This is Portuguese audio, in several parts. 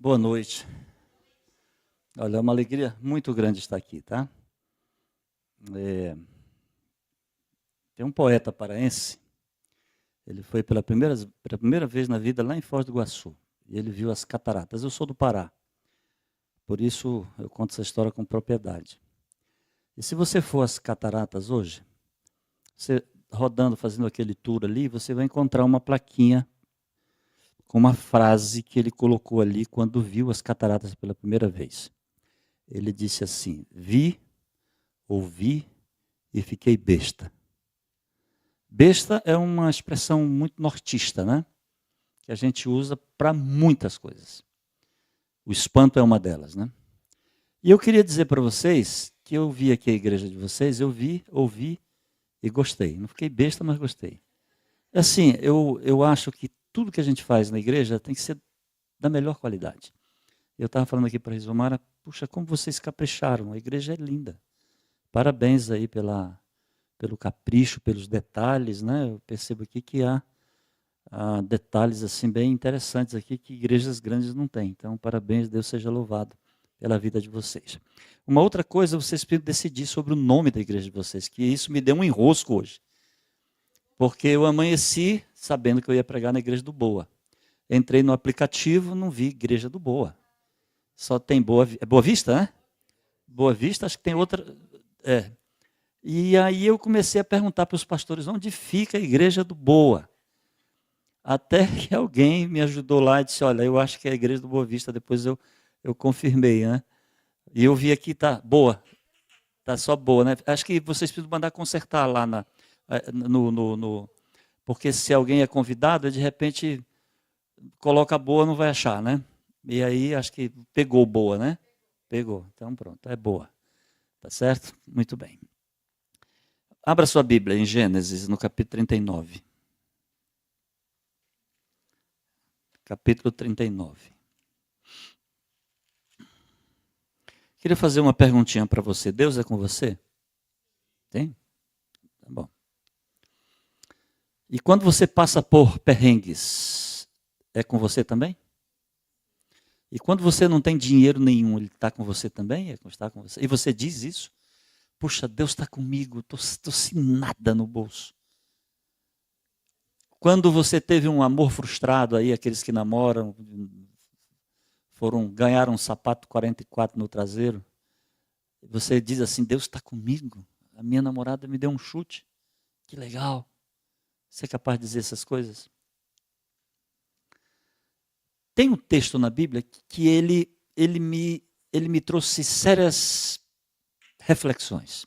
Boa noite. Olha, é uma alegria muito grande estar aqui, tá? Tem um poeta paraense, ele foi pela primeira vez na vida lá em Foz do Iguaçu, e ele viu as cataratas. Eu sou do Pará, por isso eu conto essa história com propriedade. E se você for às cataratas hoje, você rodando, fazendo aquele tour ali, você vai encontrar uma plaquinha com uma frase que ele colocou ali quando viu as cataratas pela primeira vez. Ele disse assim: vi, ouvi e fiquei besta. Besta é uma expressão muito nortista, né? Que a gente usa para muitas coisas. O espanto é uma delas, né? E eu queria dizer para vocês que eu vi aqui a igreja de vocês, eu vi, ouvi e gostei. Não fiquei besta, mas gostei. Assim, eu acho que tudo que a gente faz na igreja tem que ser da melhor qualidade. Eu estava falando aqui para a Rizomara, puxa, como vocês capricharam, a igreja é linda. Parabéns aí pelo capricho, pelos detalhes, né? Eu percebo aqui que há detalhes assim bem interessantes aqui que igrejas grandes não têm. Então, parabéns, Deus seja louvado pela vida de vocês. Uma outra coisa, vocês precisam decidir sobre o nome da igreja de vocês, que isso me deu um enrosco hoje. Porque eu amanheci sabendo que eu ia pregar na igreja do Boa. Entrei no aplicativo, não vi igreja do Boa. Só tem Boa Vista, né? Boa Vista, acho que tem outra. E aí eu comecei a perguntar para os pastores, onde fica a igreja do Boa? Até que alguém me ajudou lá e disse, olha, eu acho que é a igreja do Boa Vista, depois eu confirmei, né? E eu vi aqui, tá boa, tá só boa, né? Acho que vocês precisam mandar consertar lá porque se alguém é convidado, de repente coloca boa, não vai achar, né? E aí acho que pegou boa, né? Pegou, então pronto, é boa. Tá certo? Muito bem. Abra sua Bíblia em Gênesis, no capítulo 39. Capítulo 39. Queria fazer uma perguntinha para você. Deus é com você? Tem? Tá bom. E quando você passa por perrengues, é com você também? E quando você não tem dinheiro nenhum, Ele está com você também? Está com você? E você diz isso? Puxa, Deus está comigo, estou sem nada no bolso. Quando você teve um amor frustrado aí, aqueles que namoram, ganharam um sapato 44 no traseiro, você diz assim, Deus está comigo, a minha namorada me deu um chute, que legal. Você é capaz de dizer essas coisas? Tem um texto na Bíblia que ele me trouxe sérias reflexões.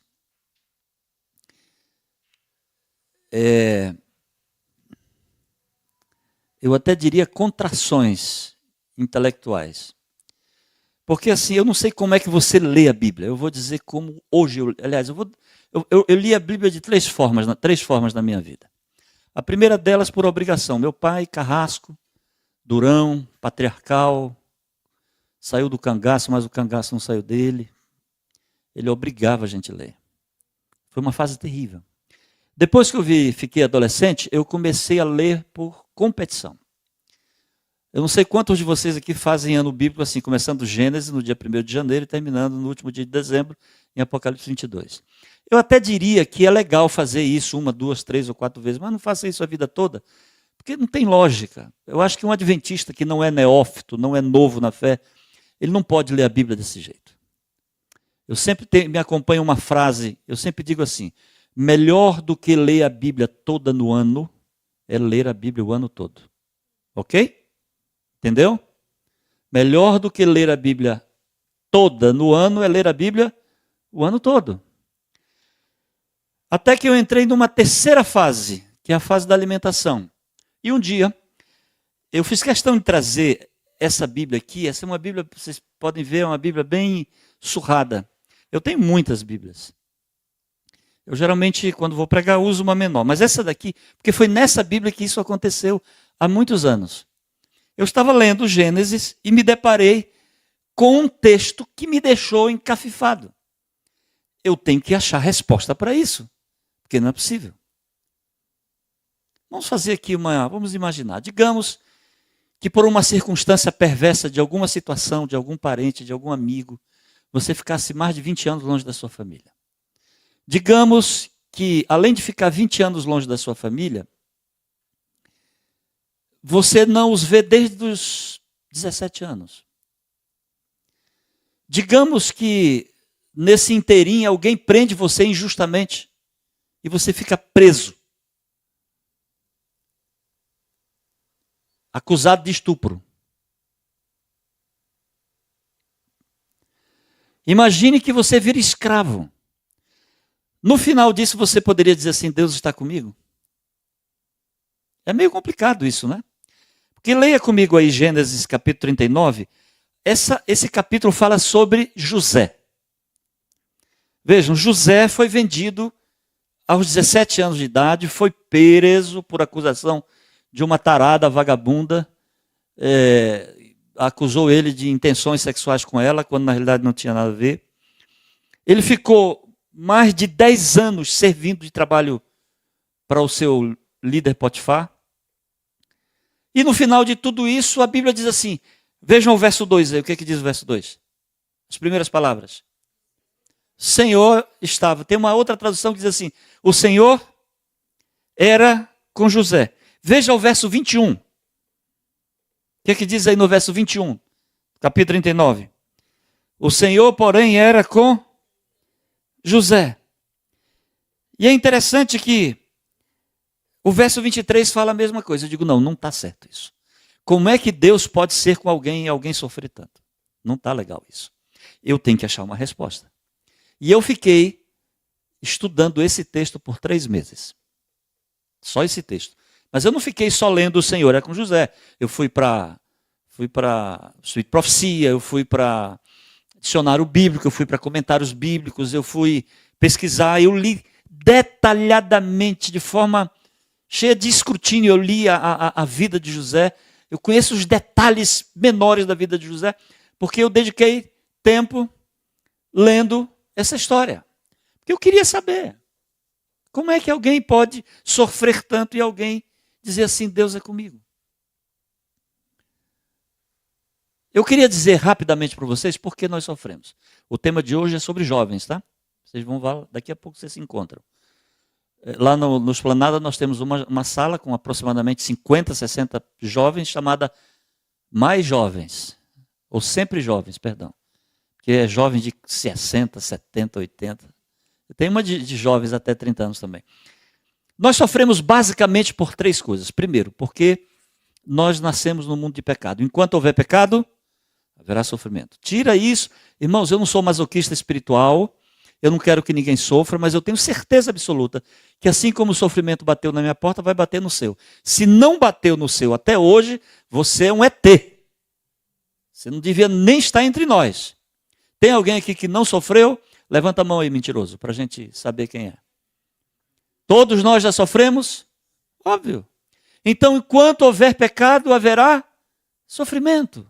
Eu até diria contrações intelectuais. Porque assim, eu não sei como é que você lê a Bíblia. Eu vou dizer como hoje eu li a Bíblia de três formas na minha vida. A primeira delas por obrigação. Meu pai, carrasco, durão, patriarcal, saiu do cangaço, mas o cangaço não saiu dele. Ele obrigava a gente a ler. Foi uma fase terrível. Depois que fiquei adolescente, eu comecei a ler por competição. Eu não sei quantos de vocês aqui fazem ano bíblico assim, começando Gênesis no dia 1º de janeiro e terminando no último dia de dezembro, em Apocalipse 22. Eu até diria que é legal fazer isso 1, 2, 3 ou 4 vezes, mas não faça isso a vida toda, porque não tem lógica. Eu acho que um adventista que não é neófito, não é novo na fé, ele não pode ler a Bíblia desse jeito. Eu sempre me acompanha uma frase, eu sempre digo assim, melhor do que ler a Bíblia toda no ano, é ler a Bíblia o ano todo. Ok? Entendeu? Melhor do que ler a Bíblia toda no ano é ler a Bíblia o ano todo. Até que eu entrei numa terceira fase, que é a fase da alimentação. E um dia, eu fiz questão de trazer essa Bíblia aqui. Essa é uma Bíblia, vocês podem ver, é uma Bíblia bem surrada. Eu tenho muitas Bíblias. Eu geralmente, quando vou pregar, uso uma menor. Mas essa daqui, porque foi nessa Bíblia que isso aconteceu há muitos anos. Eu estava lendo Gênesis e me deparei com um texto que me deixou encafifado. Eu tenho que achar resposta para isso, porque não é possível. Vamos fazer aqui vamos imaginar, digamos que por uma circunstância perversa de alguma situação, de algum parente, de algum amigo, você ficasse mais de 20 anos longe da sua família. Digamos que, além de ficar 20 anos longe da sua família, você não os vê desde os 17 anos. Digamos que nesse inteirinho alguém prende você injustamente e você fica preso, acusado de estupro. Imagine que você vira escravo. No final disso você poderia dizer assim: Deus está comigo? É meio complicado isso, né? Porque leia comigo aí Gênesis capítulo 39. Esse capítulo fala sobre José. Vejam, José foi vendido aos 17 anos de idade, foi preso por acusação de uma tarada vagabunda, acusou ele de intenções sexuais com ela, quando na realidade não tinha nada a ver. Ele ficou mais de 10 anos servindo de trabalho para o seu líder Potifar. E no final de tudo isso, a Bíblia diz assim, vejam o verso 2 aí, o que diz o verso 2? As primeiras palavras. Senhor estava. Tem uma outra tradução que diz assim, o Senhor era com José. Veja o verso 21. O que diz aí no verso 21? Capítulo 39. O Senhor, porém, era com José. E é interessante que o verso 23 fala a mesma coisa. Eu digo, não está certo isso. Como é que Deus pode ser com alguém e alguém sofrer tanto? Não está legal isso. Eu tenho que achar uma resposta. E eu fiquei estudando esse texto por 3 meses. Só esse texto. Mas eu não fiquei só lendo o Senhor é com José. Eu fui para profecia, eu fui para dicionário bíblico, eu fui para comentários bíblicos, eu fui pesquisar, eu li detalhadamente, de forma cheia de escrutínio, eu li a vida de José. Eu conheço os detalhes menores da vida de José, porque eu dediquei tempo lendo essa história. Porque eu queria saber como é que alguém pode sofrer tanto e alguém dizer assim, Deus é comigo. Eu queria dizer rapidamente para vocês por que nós sofremos. O tema de hoje é sobre jovens, tá? Vocês vão lá, daqui a pouco vocês se encontram. Lá no Esplanada nós temos uma sala com aproximadamente 50, 60 jovens, chamada Mais Jovens, ou Sempre Jovens, perdão. Que é jovem de 60, 70, 80. Tem uma de jovens até 30 anos também. Nós sofremos basicamente por 3 coisas. Primeiro, porque nós nascemos no mundo de pecado. Enquanto houver pecado, haverá sofrimento. Tira isso. Irmãos, eu não sou masoquista espiritual, eu não quero que ninguém sofra, mas eu tenho certeza absoluta que assim como o sofrimento bateu na minha porta, vai bater no seu. Se não bateu no seu até hoje, você é um ET. Você não devia nem estar entre nós. Tem alguém aqui que não sofreu? Levanta a mão aí, mentiroso, para a gente saber quem é. Todos nós já sofremos? Óbvio. Então, enquanto houver pecado, haverá sofrimento.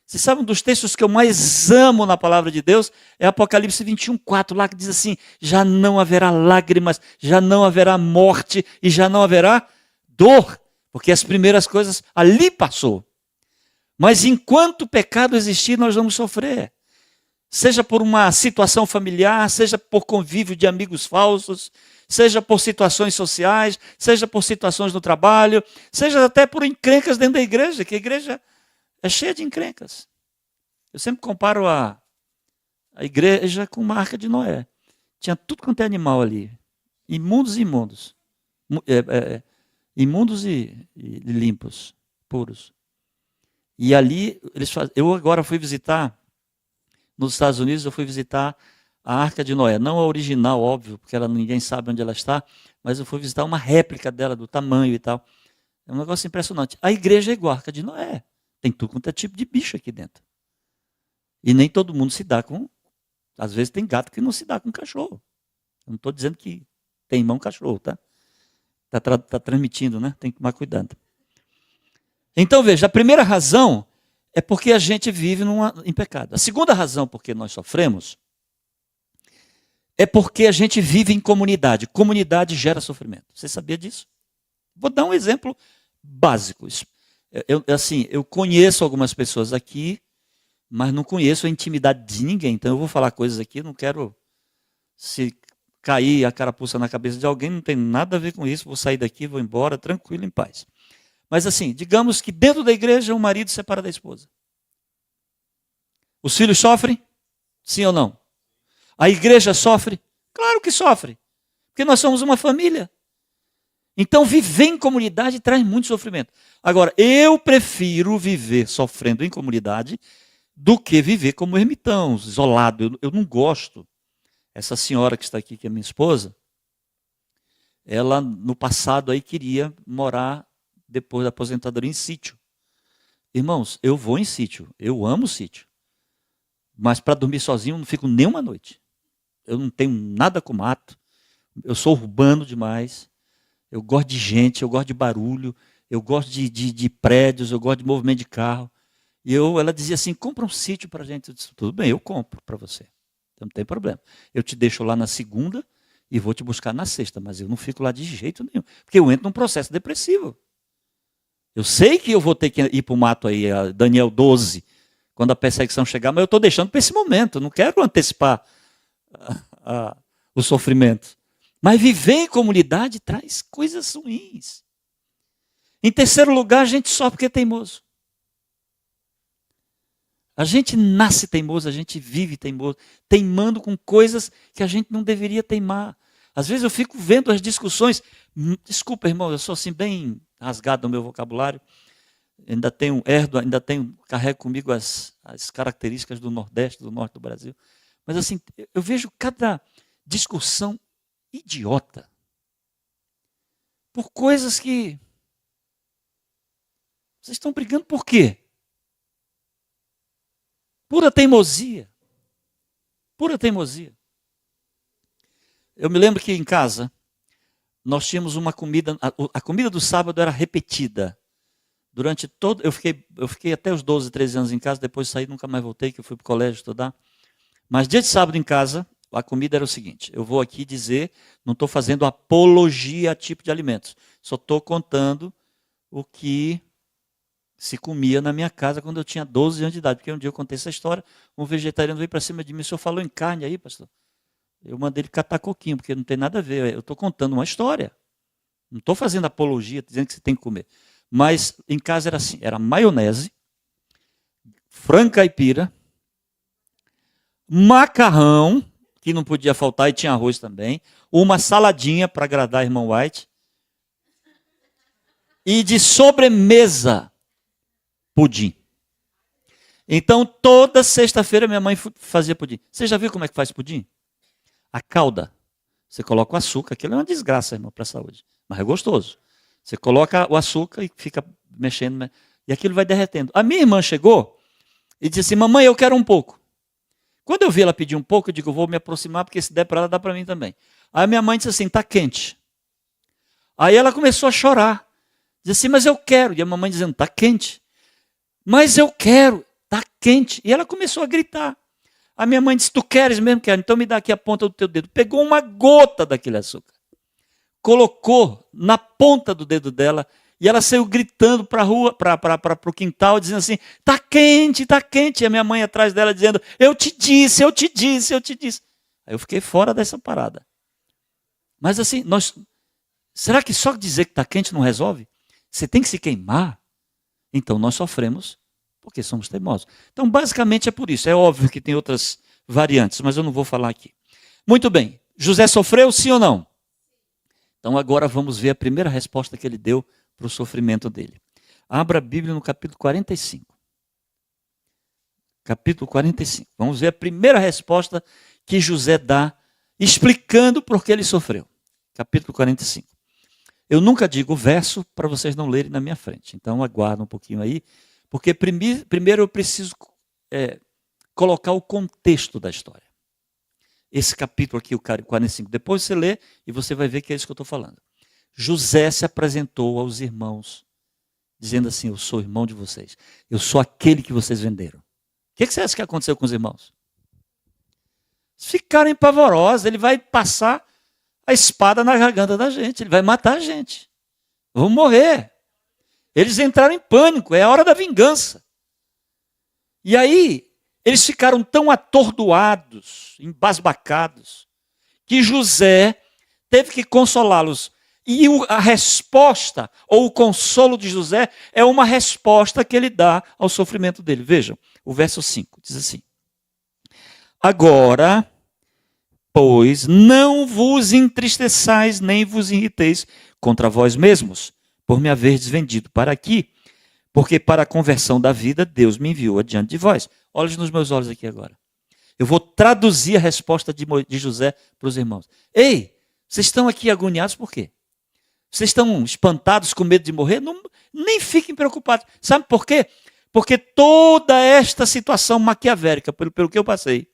Você sabe, um dos textos que eu mais amo na palavra de Deus é Apocalipse 21:4, lá que diz assim, já não haverá lágrimas, já não haverá morte e já não haverá dor, porque as primeiras coisas ali passou. Mas enquanto o pecado existir, nós vamos sofrer. Seja por uma situação familiar, seja por convívio de amigos falsos, seja por situações sociais, seja por situações no trabalho, seja até por encrencas dentro da igreja, que a igreja é cheia de encrencas. Eu sempre comparo a igreja com uma arca de Noé. Tinha tudo quanto é animal ali. Imundos e imundos. Imundos e limpos, puros. E ali, eu agora fui visitar, nos Estados Unidos, eu fui visitar a Arca de Noé. Não a original, óbvio, porque ninguém sabe onde ela está, mas eu fui visitar uma réplica dela, do tamanho e tal. É um negócio impressionante. A igreja é igual a Arca de Noé. Tem tudo quanto é tipo de bicho aqui dentro. E nem todo mundo se dá com... Às vezes tem gato que não se dá com cachorro. Eu não estou dizendo que tem irmão cachorro, tá? Está transmitindo, né? Tem que tomar cuidado. Então, veja, a primeira razão é porque a gente vive em pecado. A segunda razão por que nós sofremos é porque a gente vive em comunidade. Comunidade gera sofrimento. Você sabia disso? Vou dar um exemplo básico. Eu conheço algumas pessoas aqui, mas não conheço a intimidade de ninguém. Então eu vou falar coisas aqui, não quero se cair a carapuça na cabeça de alguém, não tem nada a ver com isso, vou sair daqui, vou embora, tranquilo, em paz. Mas assim, digamos que dentro da igreja o marido se separa da esposa. Os filhos sofrem? Sim ou não? A igreja sofre? Claro que sofre, porque nós somos uma família. Então viver em comunidade traz muito sofrimento. Agora, eu prefiro viver sofrendo em comunidade do que viver como ermitão, isolado. Eu não gosto. Essa senhora que está aqui, que é minha esposa, ela no passado aí queria morar depois da aposentadoria em sítio. Irmãos, eu vou em sítio, eu amo sítio. Mas para dormir sozinho eu não fico nem uma noite. Eu não tenho nada com mato. Eu sou urbano demais. Eu gosto de gente, eu gosto de barulho, eu gosto de prédios, eu gosto de movimento de carro. E ela dizia assim, compra um sítio para a gente. Eu disse, tudo bem, eu compro para você. Não tem problema. Eu te deixo lá na segunda e vou te buscar na sexta, mas eu não fico lá de jeito nenhum. Porque eu entro num processo depressivo. Eu sei que eu vou ter que ir para o mato aí, Daniel 12, quando a perseguição chegar, mas eu estou deixando para esse momento. Eu não quero antecipar o sofrimento. Mas viver em comunidade traz coisas ruins. Em terceiro lugar, a gente sofre porque é teimoso. A gente nasce teimoso, a gente vive teimoso, teimando com coisas que a gente não deveria teimar. Às vezes eu fico vendo as discussões, desculpa, irmão, eu sou assim bem rasgado no meu vocabulário, carrego comigo as características do Nordeste, do Norte do Brasil. Mas assim, eu vejo cada discussão idiota por coisas que vocês estão brigando por quê? Pura teimosia. Pura teimosia. Eu me lembro que em casa nós tínhamos uma comida, a comida do sábado era repetida. Durante todo, eu fiquei até os 12, 13 anos em casa, depois saí, nunca mais voltei, que eu fui para o colégio estudar. Mas dia de sábado em casa, a comida era o seguinte, eu vou aqui dizer, não estou fazendo apologia a tipo de alimentos, só estou contando o que se comia na minha casa quando eu tinha 12 anos de idade, porque um dia eu contei essa história, um vegetariano veio para cima de mim, o senhor falou em carne aí, pastor? Eu mandei ele catar coquinho, porque não tem nada a ver, eu estou contando uma história, não estou fazendo apologia, dizendo que você tem que comer. Mas em casa era assim, era maionese, frango caipira, macarrão, que não podia faltar, e tinha arroz também, uma saladinha para agradar a irmã White, e de sobremesa, pudim. Então, toda sexta-feira minha mãe fazia pudim. Você já viu como é que faz pudim? A calda. Você coloca o açúcar, aquilo é uma desgraça, irmão, para a saúde. Mas é gostoso. Você coloca o açúcar e fica mexendo, e aquilo vai derretendo. A minha irmã chegou e disse assim, mamãe, eu quero um pouco. Quando eu vi ela pedir um pouco, eu digo, eu vou me aproximar, porque se der para ela, dá para mim também. Aí minha mãe disse assim, está quente. Aí ela começou a chorar. Disse assim, mas eu quero. E a mamãe dizendo, está quente. Mas eu quero, está quente. E ela começou a gritar. A minha mãe disse, tu queres mesmo? Quero. Então me dá aqui a ponta do teu dedo. Pegou uma gota daquele açúcar. Colocou na ponta do dedo dela. E ela saiu gritando para a rua, para o quintal, dizendo assim, está quente, está quente. E a minha mãe atrás dela dizendo, eu te disse, eu te disse, eu te disse. Aí eu fiquei fora dessa parada. Mas assim, será que só dizer que está quente não resolve? Você tem que se queimar. Então nós sofremos porque somos teimosos. Então basicamente é por isso. É óbvio que tem outras variantes, mas eu não vou falar aqui. Muito bem. José sofreu, sim ou não? Então agora vamos ver a primeira resposta que ele deu para o sofrimento dele. Abra a Bíblia no capítulo 45. Capítulo 45. Vamos ver a primeira resposta que José dá, explicando por que ele sofreu. Capítulo 45. Eu nunca digo o verso para vocês não lerem na minha frente. Então aguarda um pouquinho aí, porque primeiro eu preciso colocar o contexto da história. Esse capítulo aqui, o 45. Depois você lê e você vai ver que é isso que eu estou falando. José se apresentou aos irmãos, dizendo assim, eu sou irmão de vocês. Eu sou aquele que vocês venderam. O que você acha que aconteceu com os irmãos? Ficaram pavorosos, ele vai passar a espada na garganta da gente, ele vai matar a gente. Vamos morrer. Eles entraram em pânico, é a hora da vingança. E aí, eles ficaram tão atordoados, embasbacados, que José teve que consolá-los. E a resposta, ou o consolo de José, é uma resposta que ele dá ao sofrimento dele. Vejam, o verso 5 diz assim: agora, pois, não vos entristeçais, nem vos irriteis contra vós mesmos, por me haverdes vendido para aqui, porque para a conversão da vida Deus me enviou adiante de vós. Olhe nos meus olhos aqui agora. Eu vou traduzir a resposta de José para os irmãos. Ei, vocês estão aqui agoniados por quê? Vocês estão espantados com medo de morrer? Não, nem fiquem preocupados. Sabe por quê? Porque toda esta situação maquiavélica, pelo que eu passei,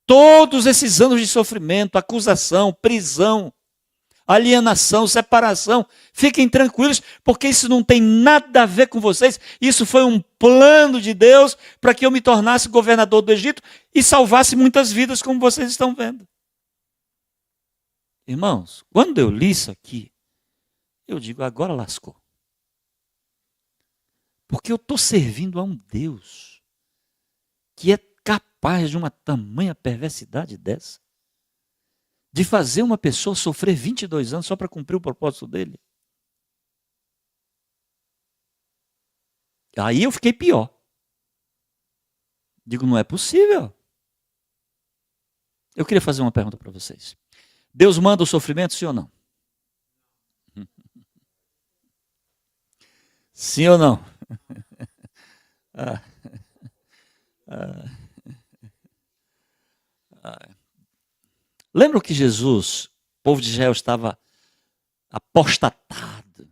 todos esses anos de sofrimento, acusação, prisão, alienação, separação, fiquem tranquilos, porque isso não tem nada a ver com vocês. Isso foi um plano de Deus para que eu me tornasse governador do Egito e salvasse muitas vidas, como vocês estão vendo. Irmãos, quando eu li isso aqui, eu digo, agora lascou. Porque eu estou servindo a um Deus que é capaz de uma tamanha perversidade dessa, de fazer uma pessoa sofrer 22 anos só para cumprir o propósito dele. Aí eu fiquei pior. Digo, não é possível. Eu queria fazer uma pergunta para vocês. Deus manda o sofrimento, sim ou não? Sim ou não? Lembram que Jesus, o povo de Israel estava apostatado.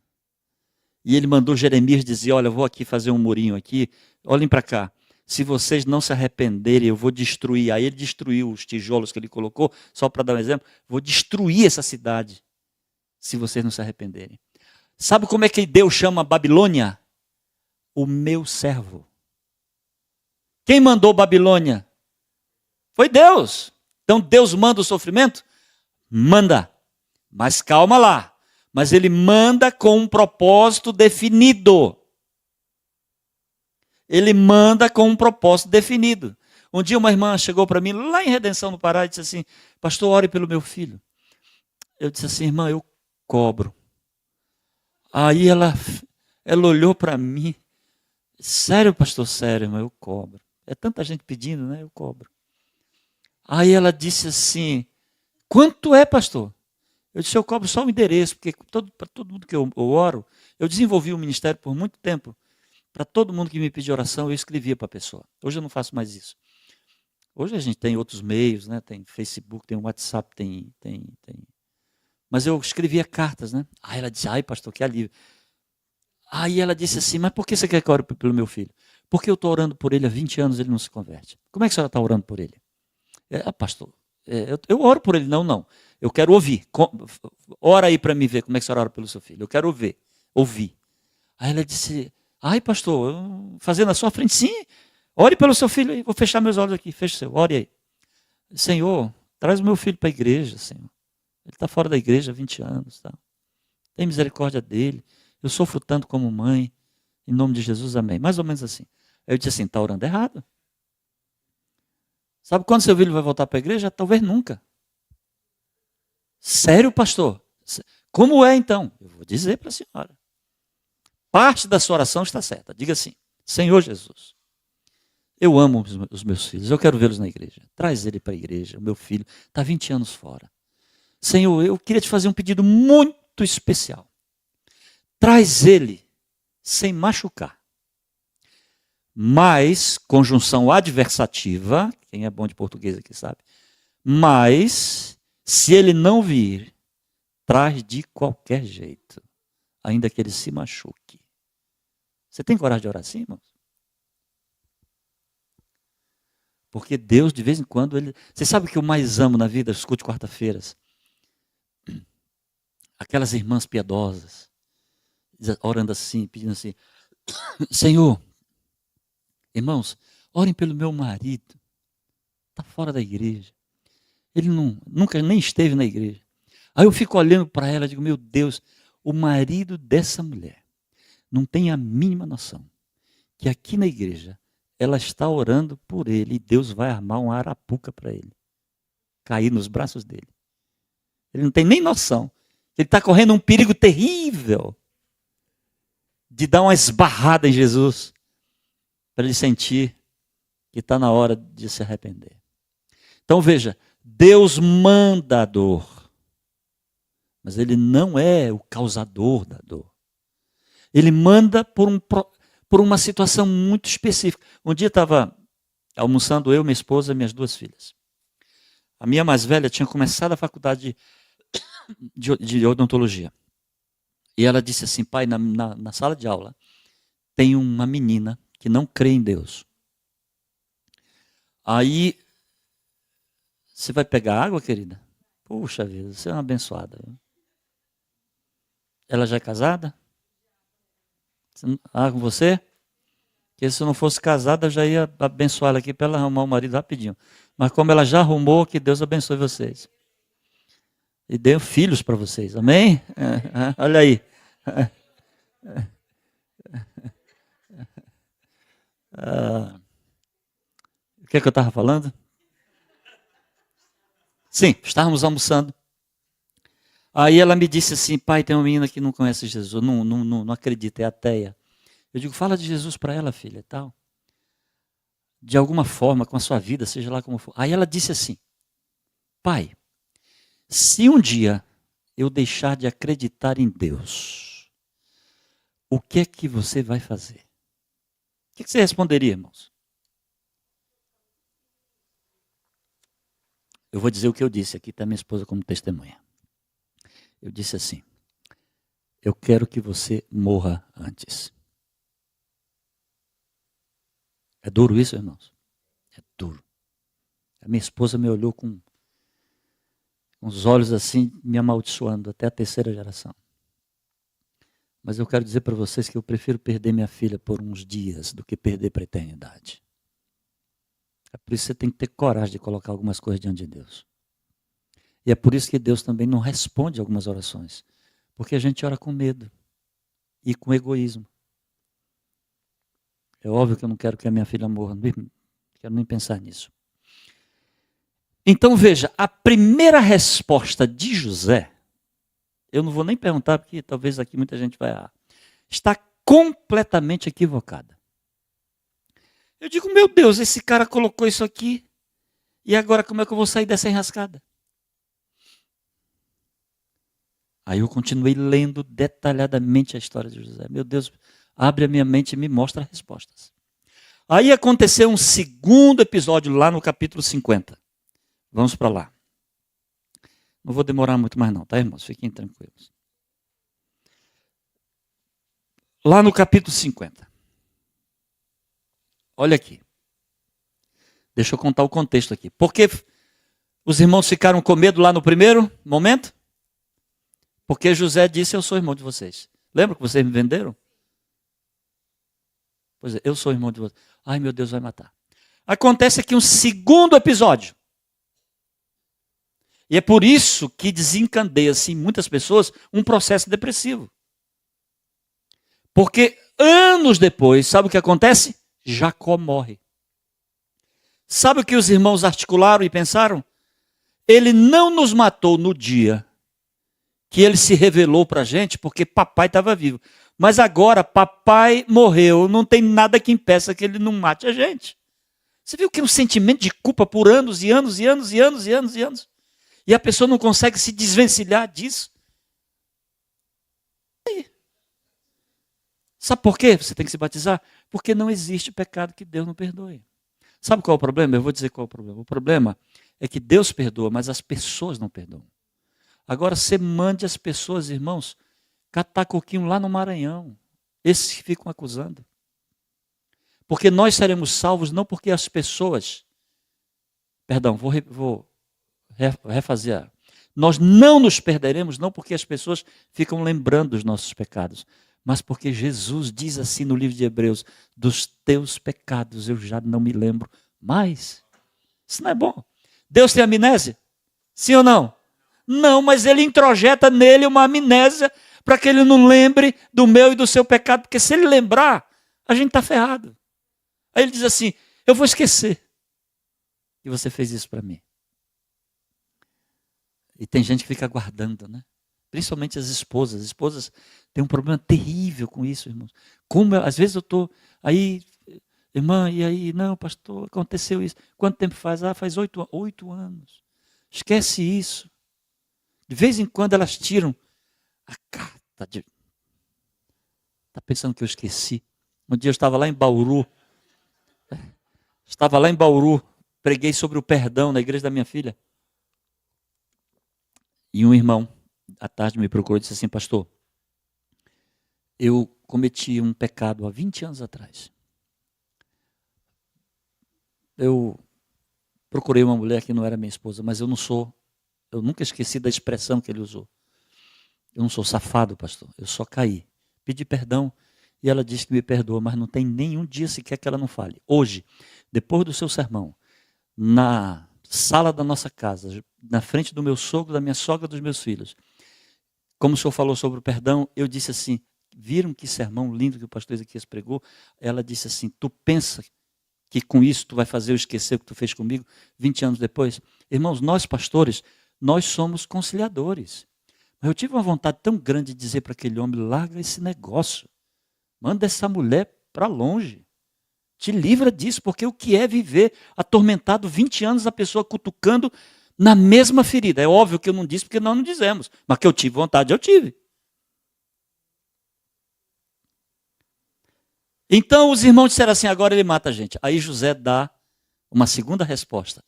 E ele mandou Jeremias dizer, olha, eu vou aqui fazer um murinho aqui, olhem para cá. Se vocês não se arrependerem, eu vou destruir. Aí ele destruiu os tijolos que ele colocou, só para dar um exemplo, vou destruir essa cidade, se vocês não se arrependerem. Sabe como é que Deus chama a Babilônia? O meu servo. Quem mandou Babilônia? Foi Deus. Então Deus manda o sofrimento? Manda. Mas calma lá. Mas ele manda com um propósito definido. Ele manda com um propósito definido. Um dia uma irmã chegou para mim, lá em Redenção no Pará, e disse assim, pastor, ore pelo meu filho. Eu disse assim, irmã, eu cobro. Aí ela olhou para mim, sério, pastor, sério, irmã, eu cobro. É tanta gente pedindo, né? Eu cobro. Aí ela disse assim, quanto é, pastor? Eu disse, eu cobro só o endereço, porque para todo mundo que eu oro, eu desenvolvi um ministério por muito tempo. Para todo mundo que me pedia oração, eu escrevia para a pessoa. Hoje eu não faço mais isso. Hoje a gente tem outros meios, né? Tem Facebook, tem WhatsApp, tem. Mas eu escrevia cartas, né? Aí ela disse, ai pastor, que alívio. Aí ela disse assim, mas por que você quer que eu ore pelo meu filho? Porque eu estou orando por ele há 20 anos, ele não se converte. Como é que a senhora está orando por ele? Pastor, eu oro por ele. Não. Eu quero ouvir. Ora aí para mim ver como é que a senhora ora pelo seu filho. Eu quero ouvir. Aí ela disse, ai pastor, fazendo na sua frente, sim, ore pelo seu filho aí. Vou fechar meus olhos aqui, feche o seu, ore aí. Senhor, traz o meu filho para a igreja, Senhor. Ele está fora da igreja há 20 anos. Tá? Tem misericórdia dele. Eu sofro tanto como mãe. Em nome de Jesus, amém. Mais ou menos assim. Eu disse assim, está orando errado. Sabe quando seu filho vai voltar para a igreja? Talvez nunca. Sério, pastor? Como é então? Eu vou dizer para a senhora. Parte da sua oração está certa. Diga assim, Senhor Jesus, eu amo os meus filhos, eu quero vê-los na igreja. Traz ele para a igreja, o meu filho está 20 anos fora. Senhor, eu queria te fazer um pedido muito especial. Traz ele sem machucar. Mas, conjunção adversativa, quem é bom de português aqui sabe, mas, se ele não vir, traz de qualquer jeito, ainda que ele se machuque. Você tem coragem de orar assim, irmãos? Porque Deus, de vez em quando, ele... Você sabe o que eu mais amo na vida, os cultos de quarta-feiras? Aquelas irmãs piedosas, orando assim, pedindo assim, Senhor, irmãos, orem pelo meu marido, está fora da igreja, ele nunca nem esteve na igreja. Aí eu fico olhando para ela e digo, meu Deus, o marido dessa mulher não tem a mínima noção que aqui na igreja ela está orando por ele e Deus vai armar uma arapuca para ele cair nos braços dele. Ele não tem nem noção. Ele está correndo um perigo terrível de dar uma esbarrada em Jesus para ele sentir que está na hora de se arrepender. Então veja, Deus manda a dor, mas Ele não é o causador da dor. Ele manda por uma situação muito específica. Um dia estava almoçando eu, minha esposa e minhas 2 filhas. A minha mais velha tinha começado a faculdade de odontologia. E ela disse assim, pai, na sala de aula tem uma menina que não crê em Deus. Aí, você vai pegar água, querida? Puxa vida, você é uma abençoada. Ela já é casada? Com você? Porque se eu não fosse casada, eu já ia abençoar ela aqui para ela arrumar o marido rapidinho. Mas como ela já arrumou, que Deus abençoe vocês. E dê filhos para vocês, amém? Olha aí. O que é que eu estava falando? Sim, estávamos almoçando. Aí ela me disse assim, pai, tem uma menina que não conhece Jesus, não acredita, é ateia. Eu digo, fala de Jesus para ela, filha, e tal. De alguma forma, com a sua vida, seja lá como for. Aí ela disse assim, pai, se um dia eu deixar de acreditar em Deus, o que é que você vai fazer? O que você responderia, irmãos? Eu vou dizer o que eu disse, aqui está minha esposa como testemunha. Eu disse assim, eu quero que você morra antes. É duro isso, irmãos? É duro. A minha esposa me olhou com os olhos assim, me amaldiçoando, até a 3ª geração. Mas eu quero dizer para vocês que eu prefiro perder minha filha por uns dias do que perder para a eternidade. É por isso que você tem que ter coragem de colocar algumas coisas diante de Deus. E é por isso que Deus também não responde algumas orações. Porque a gente ora com medo e com egoísmo. É óbvio que eu não quero que a minha filha morra, não quero nem pensar nisso. Então veja, a primeira resposta de José, eu não vou nem perguntar, porque talvez aqui muita gente vai errar, está completamente equivocada. Eu digo, meu Deus, esse cara colocou isso aqui, e agora como é que eu vou sair dessa enrascada? Aí eu continuei lendo detalhadamente a história de José. Meu Deus, abre a minha mente e me mostra respostas. Aí aconteceu um segundo episódio lá no capítulo 50. Vamos para lá. Não vou demorar muito mais não, tá, irmãos? Fiquem tranquilos. Lá no capítulo 50. Olha aqui. Deixa eu contar o contexto aqui. Por que os irmãos ficaram com medo lá no primeiro momento? Porque José disse, eu sou irmão de vocês. Lembra que vocês me venderam? Pois é, eu sou irmão de vocês. Ai, meu Deus, vai matar. Acontece aqui um segundo episódio. E é por isso que desencadeia, assim, muitas pessoas, um processo depressivo. Porque anos depois, sabe o que acontece? Jacó morre. Sabe o que os irmãos articularam e pensaram? Ele não nos matou no dia que ele se revelou para a gente, porque papai estava vivo. Mas agora papai morreu, não tem nada que impeça que ele não mate a gente. Você viu que é um sentimento de culpa por anos e anos e anos e anos e anos e anos? E a pessoa não consegue se desvencilhar disso. Sabe por quê você tem que se batizar? Porque não existe pecado que Deus não perdoe. Sabe qual é o problema? Eu vou dizer qual é o problema. O problema é que Deus perdoa, mas as pessoas não perdoam. Agora você mande as pessoas, irmãos, catar coquinho lá no Maranhão. Esses que ficam acusando. Porque nós seremos salvos não porque as pessoas... Perdão, vou refazer. Nós não nos perderemos não porque as pessoas ficam lembrando dos nossos pecados, mas porque Jesus diz assim no livro de Hebreus, dos teus pecados eu já não me lembro mais. Isso não é bom. Deus tem amnésia? Sim ou não? Não, mas ele introjeta nele uma amnésia para que ele não lembre do meu e do seu pecado, porque se ele lembrar, a gente está ferrado. Aí ele diz assim, eu vou esquecer. E você fez isso para mim. E tem gente que fica aguardando, né? Principalmente as esposas. As esposas têm um problema terrível com isso, irmãos. Às vezes eu estou aí, irmã, e aí? Não, pastor, aconteceu isso. Quanto tempo faz? Ah, faz 8 anos. Esquece isso. De vez em quando elas tiram a carta de... Está pensando que eu esqueci? Um dia eu estava lá em Bauru. Preguei sobre o perdão na igreja da minha filha. E um irmão, à tarde, me procurou e disse assim, pastor, eu cometi um pecado há 20 anos atrás. Eu procurei uma mulher que não era minha esposa, mas eu nunca esqueci da expressão que ele usou. Eu não sou safado, pastor, eu só caí. Pedi perdão e ela disse que me perdoa, mas não tem nenhum dia sequer que ela não fale. Hoje, depois do seu sermão, na sala da nossa casa, na frente do meu sogro, da minha sogra, dos meus filhos, como o senhor falou sobre o perdão, eu disse assim, viram que sermão lindo que o pastor Ezequias pregou? Ela disse assim, tu pensa que com isso tu vai fazer eu esquecer o que tu fez comigo 20 anos depois? Irmãos, nós pastores, nós somos conciliadores. Mas eu tive uma vontade tão grande de dizer para aquele homem, larga esse negócio, manda essa mulher para longe. Te livra disso, porque o que é viver atormentado 20 anos, a pessoa cutucando na mesma ferida? É óbvio que eu não disse, porque nós não dizemos. Mas que eu tive vontade, eu tive. Então os irmãos disseram assim, agora ele mata a gente. Aí José dá uma segunda resposta.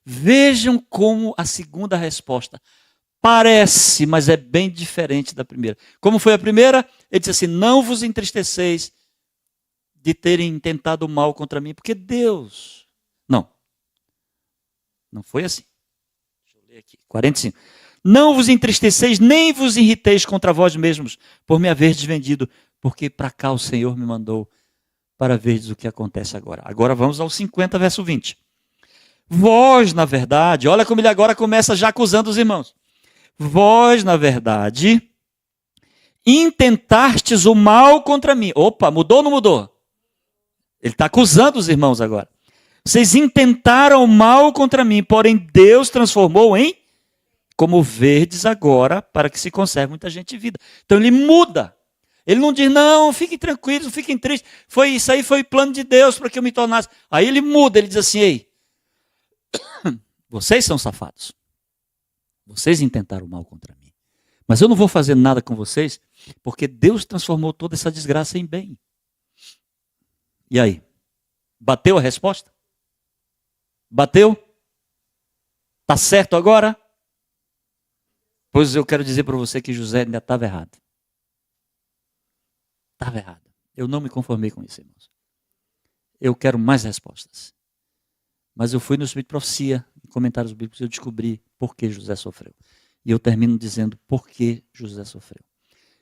Vejam como a segunda resposta parece, mas é bem diferente da primeira. Como foi a primeira? Ele disse assim, não vos entristeceis de terem tentado mal contra mim, porque Deus... Não foi assim. Deixa eu ler aqui, 45. Não vos entristeceis, nem vos irriteis contra vós mesmos, por me haverdes vendido, porque para cá o Senhor me mandou para verdes o que acontece agora. Agora vamos ao 50, verso 20. Vós, na verdade, olha como ele agora começa já acusando os irmãos. Vós, na verdade, intentastes o mal contra mim. Opa, mudou ou não mudou? Ele está acusando os irmãos agora. Vocês intentaram o mal contra mim, porém Deus transformou em como verdes agora, para que se conserve muita gente em vida. Então ele muda. Ele não diz, não, fiquem tranquilos, não fiquem tristes. Isso aí foi plano de Deus para que eu me tornasse. Aí ele muda, ele diz assim, ei, vocês são safados. Vocês intentaram o mal contra mim. Mas eu não vou fazer nada com vocês, porque Deus transformou toda essa desgraça em bem. E aí? Bateu a resposta? Bateu? Está certo agora? Pois eu quero dizer para você que José ainda estava errado. Estava errado. Eu não me conformei com isso, irmãos. Eu quero mais respostas. Mas eu fui no Espírito de Profecia, em comentários bíblicos, eu descobri por que José sofreu. E eu termino dizendo por que José sofreu.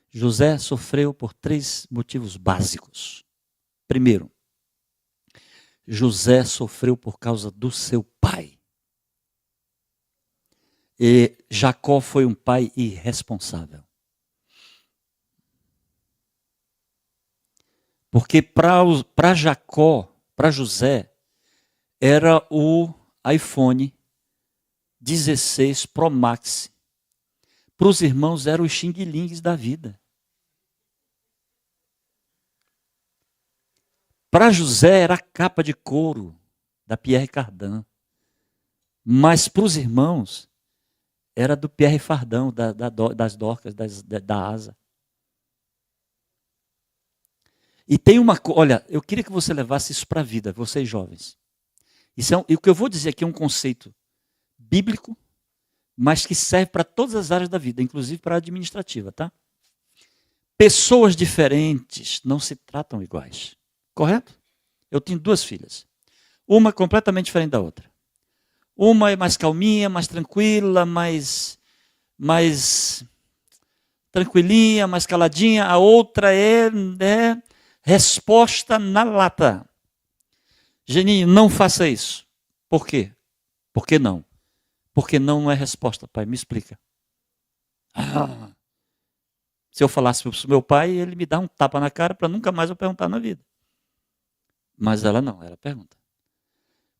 José sofreu por 3 motivos básicos. Primeiro, José sofreu por causa do seu pai. E Jacó foi um pai irresponsável. Porque para Jacó, para José, era o iPhone 16 Pro Max. Para os irmãos, eram os xing-lings da vida. Para José, era a capa de couro da Pierre Cardin. Mas para os irmãos, era do Pierre Fardão, das Dorcas, da Asa. E tem uma coisa, olha, eu queria que você levasse isso para a vida, vocês jovens. E o que eu vou dizer aqui é um conceito bíblico, mas que serve para todas as áreas da vida, inclusive para a administrativa, tá? Pessoas diferentes não se tratam iguais, correto? Eu tenho 2 filhas, uma completamente diferente da outra. Uma é mais calminha, mais tranquila, mais tranquilinha, mais caladinha. A outra é resposta na lata. Geninho, não faça isso. Por quê? Por que não? Porque não é resposta, pai. Me explica. Se eu falasse para o meu pai, ele me dá um tapa na cara para nunca mais eu perguntar na vida. Mas ela não, ela pergunta.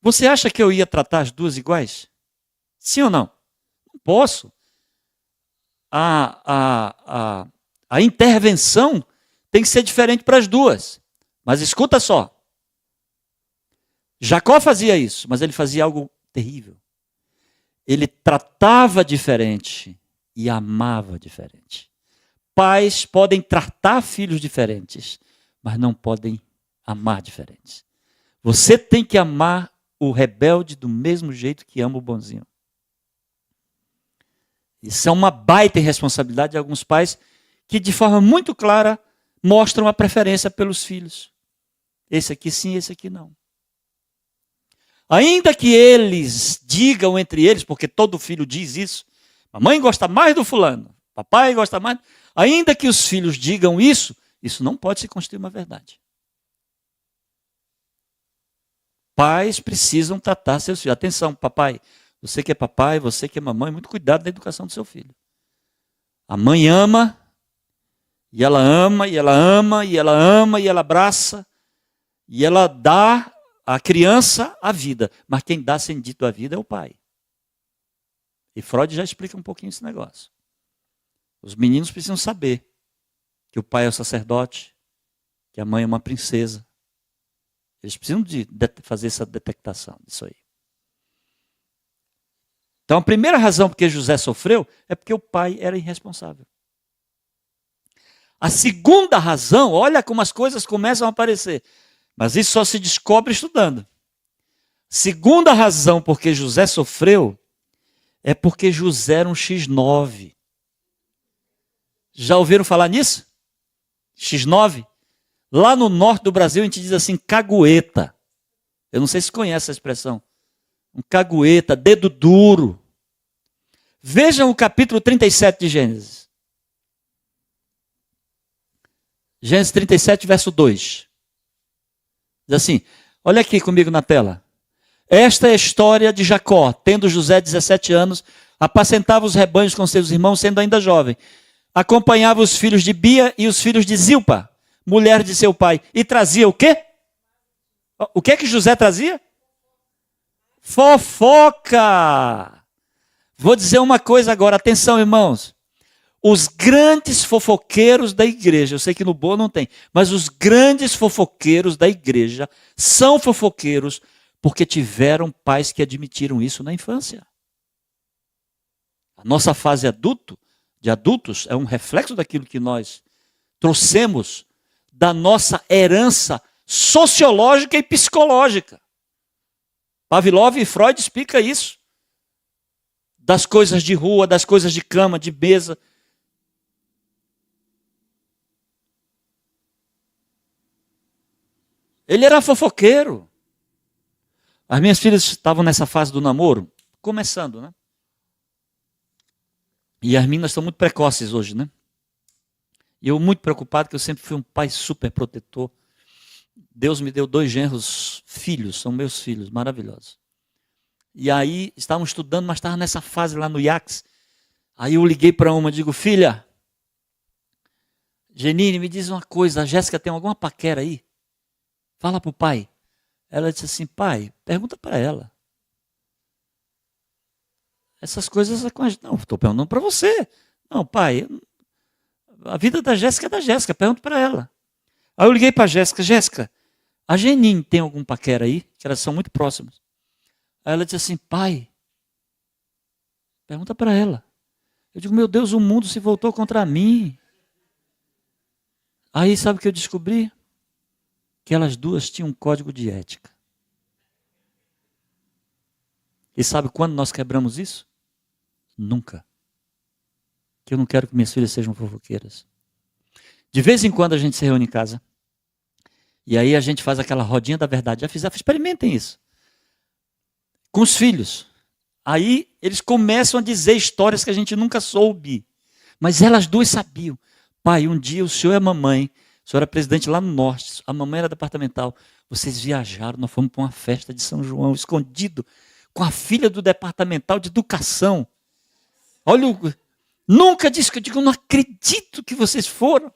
Você acha que eu ia tratar as duas iguais? Sim ou não? Não posso. A intervenção tem que ser diferente para as duas. Mas escuta só. Jacó fazia isso, mas ele fazia algo terrível. Ele tratava diferente e amava diferente. Pais podem tratar filhos diferentes, mas não podem amar diferentes. Você tem que amar o rebelde do mesmo jeito que ama o bonzinho. Isso é uma baita irresponsabilidade de alguns pais que, de forma muito clara, mostram a preferência pelos filhos. Esse aqui sim, esse aqui não. Ainda que eles digam entre eles, porque todo filho diz isso, mamãe gosta mais do fulano, papai gosta mais. Ainda que os filhos digam isso, isso não pode se constituir uma verdade. Pais precisam tratar seus filhos. Atenção, papai, você que é papai, você que é mamãe, muito cuidado na educação do seu filho. A mãe ama, e ela ama, e ela ama, e ela ama, e ela abraça, e ela dá à criança a vida. Mas quem dá sentido à vida é o pai. E Freud já explica um pouquinho esse negócio. Os meninos precisam saber que o pai é o sacerdote, que a mãe é uma princesa. Eles precisam de fazer essa detectação disso aí. Então, a primeira razão porque José sofreu é porque o pai era irresponsável. A segunda razão, olha como as coisas começam a aparecer. Mas isso só se descobre estudando. Segunda razão porque José sofreu é porque José era um X9. Já ouviram falar nisso? X9? Lá no norte do Brasil a gente diz assim, cagueta. Eu não sei se conhece essa expressão. Um cagueta, dedo duro. Vejam o capítulo 37 de Gênesis. Gênesis 37, verso 2. Diz assim, olha aqui comigo na tela. Esta é a história de Jacó, tendo José 17 anos, apacentava os rebanhos com seus irmãos, sendo ainda jovem. Acompanhava os filhos de Bia e os filhos de Zilpa, mulher de seu pai. E trazia o quê? O que José trazia? Fofoca! Vou dizer uma coisa agora, atenção, irmãos. Os grandes fofoqueiros da igreja, eu sei que no Boa não tem, mas os grandes fofoqueiros da igreja são fofoqueiros porque tiveram pais que admitiram isso na infância. A nossa fase de adultos, é um reflexo daquilo que nós trouxemos da nossa herança sociológica e psicológica. Pavlov e Freud explica isso. Das coisas de rua, das coisas de cama, de mesa. Ele era fofoqueiro. As minhas filhas estavam nessa fase do namoro, começando, né? E as meninas estão muito precoces hoje, né? E eu muito preocupado, que eu sempre fui um pai super protetor. Deus me deu 2 genros filhos, são meus filhos, maravilhosos. E aí, estavam estudando, mas estavam nessa fase lá no IACS. Aí eu liguei para uma, digo, filha, Genine, me diz uma coisa, a Jéssica tem alguma paquera aí? Fala para o pai. Ela disse assim, pai, pergunta para ela. Essas coisas é com a gente. Não, estou perguntando para você. Não, pai, a vida da Jéssica é da Jéssica, pergunta para ela. Aí eu liguei para a Jéssica, Jéssica, a Genine tem algum paquera aí? Que elas são muito próximas. Aí ela disse assim, pai, pergunta para ela. Eu digo, meu Deus, o mundo se voltou contra mim. Aí sabe o que eu descobri? Que elas duas tinham um código de ética. E sabe quando nós quebramos isso? Nunca. Que eu não quero que minhas filhas sejam fofoqueiras. De vez em quando a gente se reúne em casa. E aí a gente faz aquela rodinha da verdade. Já fizeram, experimentem isso. Com os filhos. Aí eles começam a dizer histórias que a gente nunca soube. Mas elas duas sabiam. Pai, um dia o senhor e a mamãe, o senhor era presidente lá no norte, a mamãe era departamental, vocês viajaram, nós fomos para uma festa de São João, escondido, com a filha do departamental de educação. Olha, Nunca disse que eu digo, eu não acredito que vocês foram.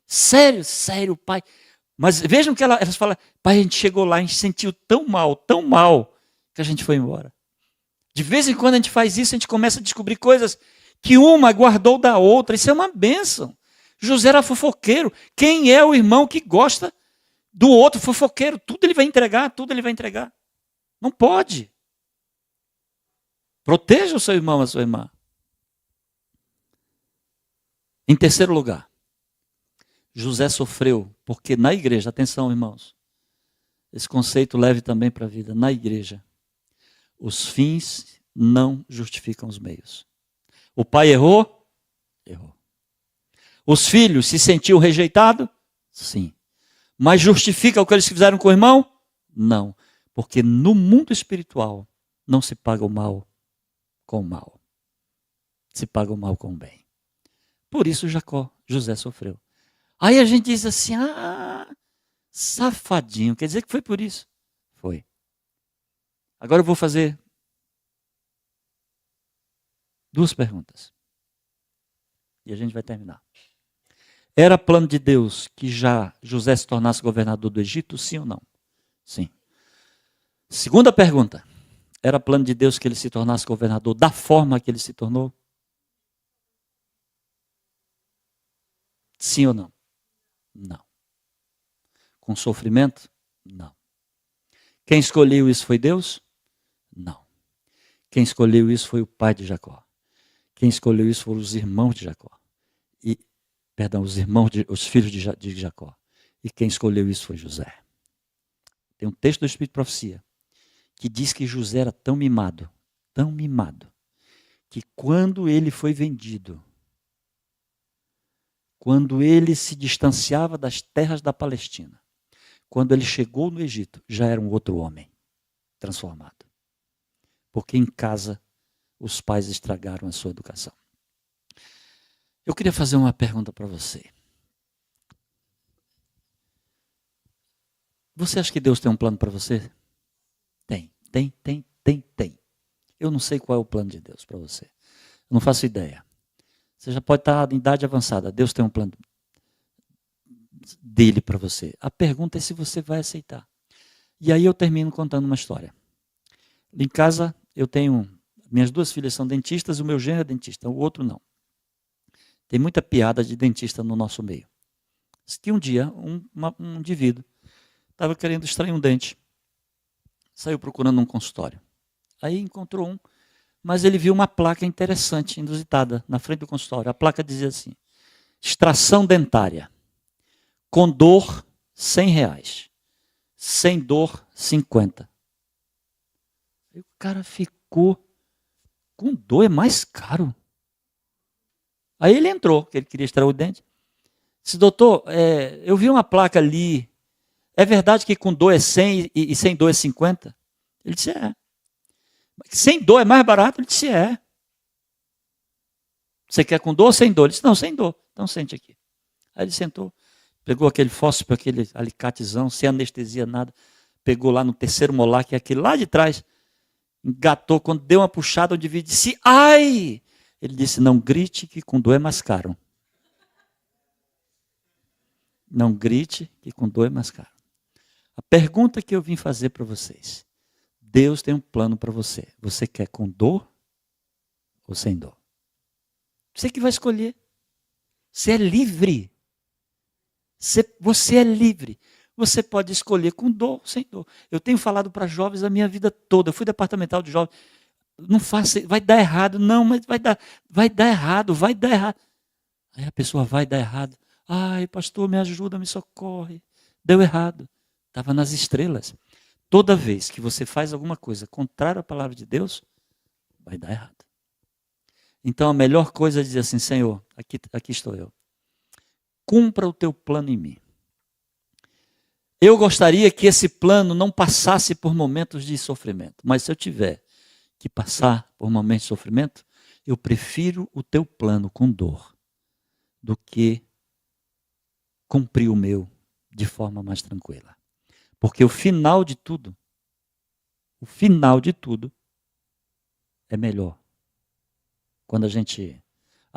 Sério, sério, pai. Mas vejam que elas falam, pai, a gente chegou lá, a gente sentiu tão mal, que a gente foi embora. De vez em quando a gente faz isso, a gente começa a descobrir coisas que uma guardou da outra. Isso é uma bênção. José era fofoqueiro. Quem é o irmão que gosta do outro fofoqueiro? Tudo ele vai entregar, tudo ele vai entregar. Não pode. Proteja o seu irmão, a sua irmã. Em terceiro lugar, José sofreu, porque na igreja, atenção irmãos, esse conceito leve também para a vida, na igreja, os fins não justificam os meios. O pai errou? Errou. Os filhos se sentiam rejeitados? Sim. Mas justifica o que eles fizeram com o irmão? Não. Porque no mundo espiritual não se paga o mal com o mal. Se paga o mal com o bem. Por isso José sofreu. Aí a gente diz assim, safadinho, quer dizer que foi por isso? Foi. Agora eu vou fazer 2 perguntas. E a gente vai terminar. Era plano de Deus que já José se tornasse governador do Egito, sim ou não? Sim. Segunda pergunta. Era plano de Deus que ele se tornasse governador da forma que ele se tornou? Sim ou não? Não. Com sofrimento? Não. Quem escolheu isso foi Deus? Não. Quem escolheu isso foi o pai de Jacó. Quem escolheu isso foram os irmãos de Jacó. Os filhos de Jacó. E quem escolheu isso foi José. Tem um texto do Espírito de Profecia que diz que José era tão mimado, que quando ele foi vendido, quando ele se distanciava das terras da Palestina, quando ele chegou no Egito, já era um outro homem transformado. Porque em casa os pais estragaram a sua educação. Eu queria fazer uma pergunta para você. Você acha que Deus tem um plano para você? Tem. Eu não sei qual é o plano de Deus para você. Eu não faço ideia. Você já pode estar em idade avançada. Deus tem um plano dele para você. A pergunta é se você vai aceitar. E aí eu termino contando uma história. Em casa eu tenho, minhas 2 filhas são dentistas, o meu genro é dentista, o outro não. Tem muita piada de dentista no nosso meio. Que um dia um indivíduo estava querendo extrair um dente. Saiu procurando um consultório. Aí encontrou um, mas ele viu uma placa interessante, inusitada, na frente do consultório. A placa dizia assim, extração dentária, com dor R$100, sem dor 50. Aí o cara ficou, com dor é mais caro. Aí ele entrou, que ele queria extrair o dente. Disse, doutor, eu vi uma placa ali, é verdade que com dor é 100 e sem dor é 50? Ele disse, é. Sem dor é mais barato? Ele disse, é. Você quer com dor ou sem dor? Ele disse, não, sem dor. Então sente aqui. Aí ele sentou, pegou aquele fósforo, aquele alicatezão, sem anestesia, nada. Pegou lá no terceiro molar, que é aquele lá de trás. Engatou, quando deu uma puxada, o indivíduo disse, ai! Ele disse, não grite que com dor é mais caro. Não grite que com dor é mais caro. A pergunta que eu vim fazer para vocês. Deus tem um plano para você. Você quer com dor ou sem dor? Você que vai escolher. Você é livre. Você é livre. Você pode escolher com dor ou sem dor. Eu tenho falado para jovens a minha vida toda. Eu fui departamental de jovens. Não faça, vai dar errado. Não, mas vai dar errado. Aí a pessoa vai dar errado. Ai, pastor, me ajuda, me socorre. Deu errado. Estava nas estrelas. Toda vez que você faz alguma coisa contrária à palavra de Deus, vai dar errado. Então a melhor coisa é dizer assim, Senhor, aqui estou eu. Cumpra o teu plano em mim. Eu gostaria que esse plano não passasse por momentos de sofrimento. Mas se eu tiver que passar por momentos de sofrimento, eu prefiro o teu plano com dor do que cumprir o meu de forma mais tranquila. Porque o final de tudo é melhor. Quando a gente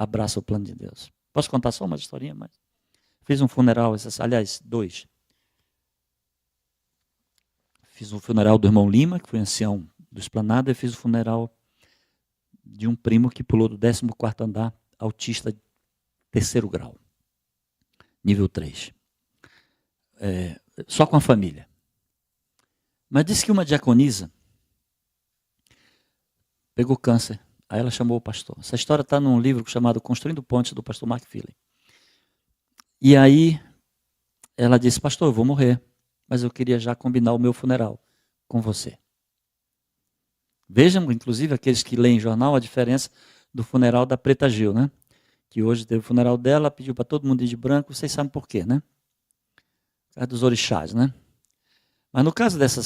abraça o plano de Deus. Posso contar só uma historinha? Mas fiz um funeral, aliás, 2. Fiz o funeral do irmão Lima, que foi ancião do Esplanada, e fiz o funeral de um primo que pulou do 14º andar, autista 3º grau, nível 3. Só com a família. Mas disse que uma diaconisa pegou câncer. Aí ela chamou o pastor. Essa história está num livro chamado Construindo Pontes, do pastor Mark Philly. E aí ela disse, pastor, eu vou morrer, mas eu queria já combinar o meu funeral com você. Vejam, inclusive, aqueles que leem jornal, a diferença do funeral da Preta Gil, né? Que hoje teve o funeral dela, pediu para todo mundo ir de branco, vocês sabem por quê, né? Por causa dos orixás, né? Mas no caso dessa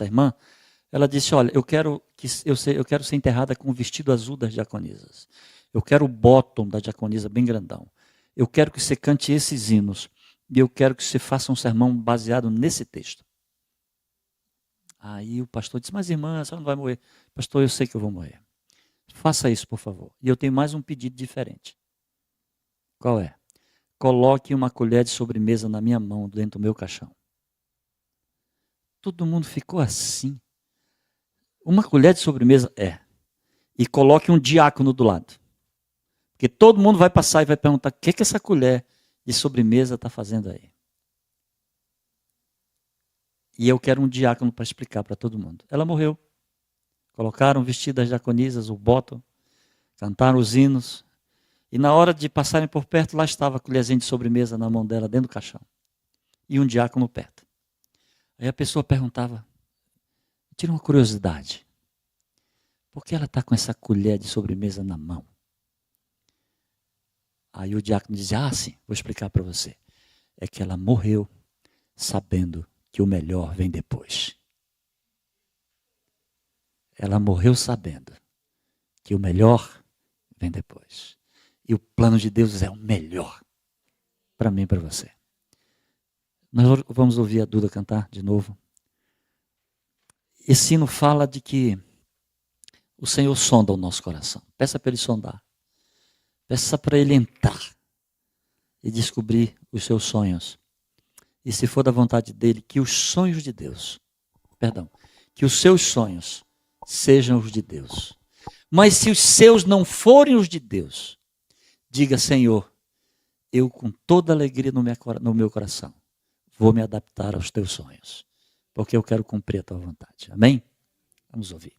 irmã, ela disse, olha, eu quero ser enterrada com o vestido azul das diaconisas. Eu quero o bottom da diaconisa bem grandão. Eu quero que você cante esses hinos. E eu quero que você faça um sermão baseado nesse texto. Aí o pastor disse, mas irmã, a senhora não vai morrer. Pastor, eu sei que eu vou morrer. Faça isso, por favor. E eu tenho mais um pedido diferente. Qual é? Coloque uma colher de sobremesa na minha mão, dentro do meu caixão. Todo mundo ficou assim. Uma colher de sobremesa e coloque um diácono do lado. Porque todo mundo vai passar e vai perguntar, o que essa colher de sobremesa está fazendo aí? E eu quero um diácono para explicar para todo mundo. Ela morreu. Colocaram vestidas diaconisas, o bottom, cantaram os hinos. E na hora de passarem por perto, lá estava a colherzinha de sobremesa na mão dela, dentro do caixão. E um diácono perto. Aí a pessoa perguntava, tira uma curiosidade. Por que ela está com essa colher de sobremesa na mão? Aí o diácono dizia, sim, vou explicar para você. É que ela morreu sabendo que o melhor vem depois. Ela morreu sabendo que o melhor vem depois. E o plano de Deus é o melhor para mim e para você. Nós vamos ouvir a Duda cantar de novo. Esse hino fala de que o Senhor sonda o nosso coração. Peça para Ele sondar. Peça para Ele entrar e descobrir os seus sonhos. E se for da vontade dEle, que os sonhos de Deus, que os seus sonhos sejam os de Deus. Mas se os seus não forem os de Deus, diga, Senhor, eu com toda alegria no meu coração, vou me adaptar aos teus sonhos, porque eu quero cumprir a tua vontade. Amém? Vamos ouvir.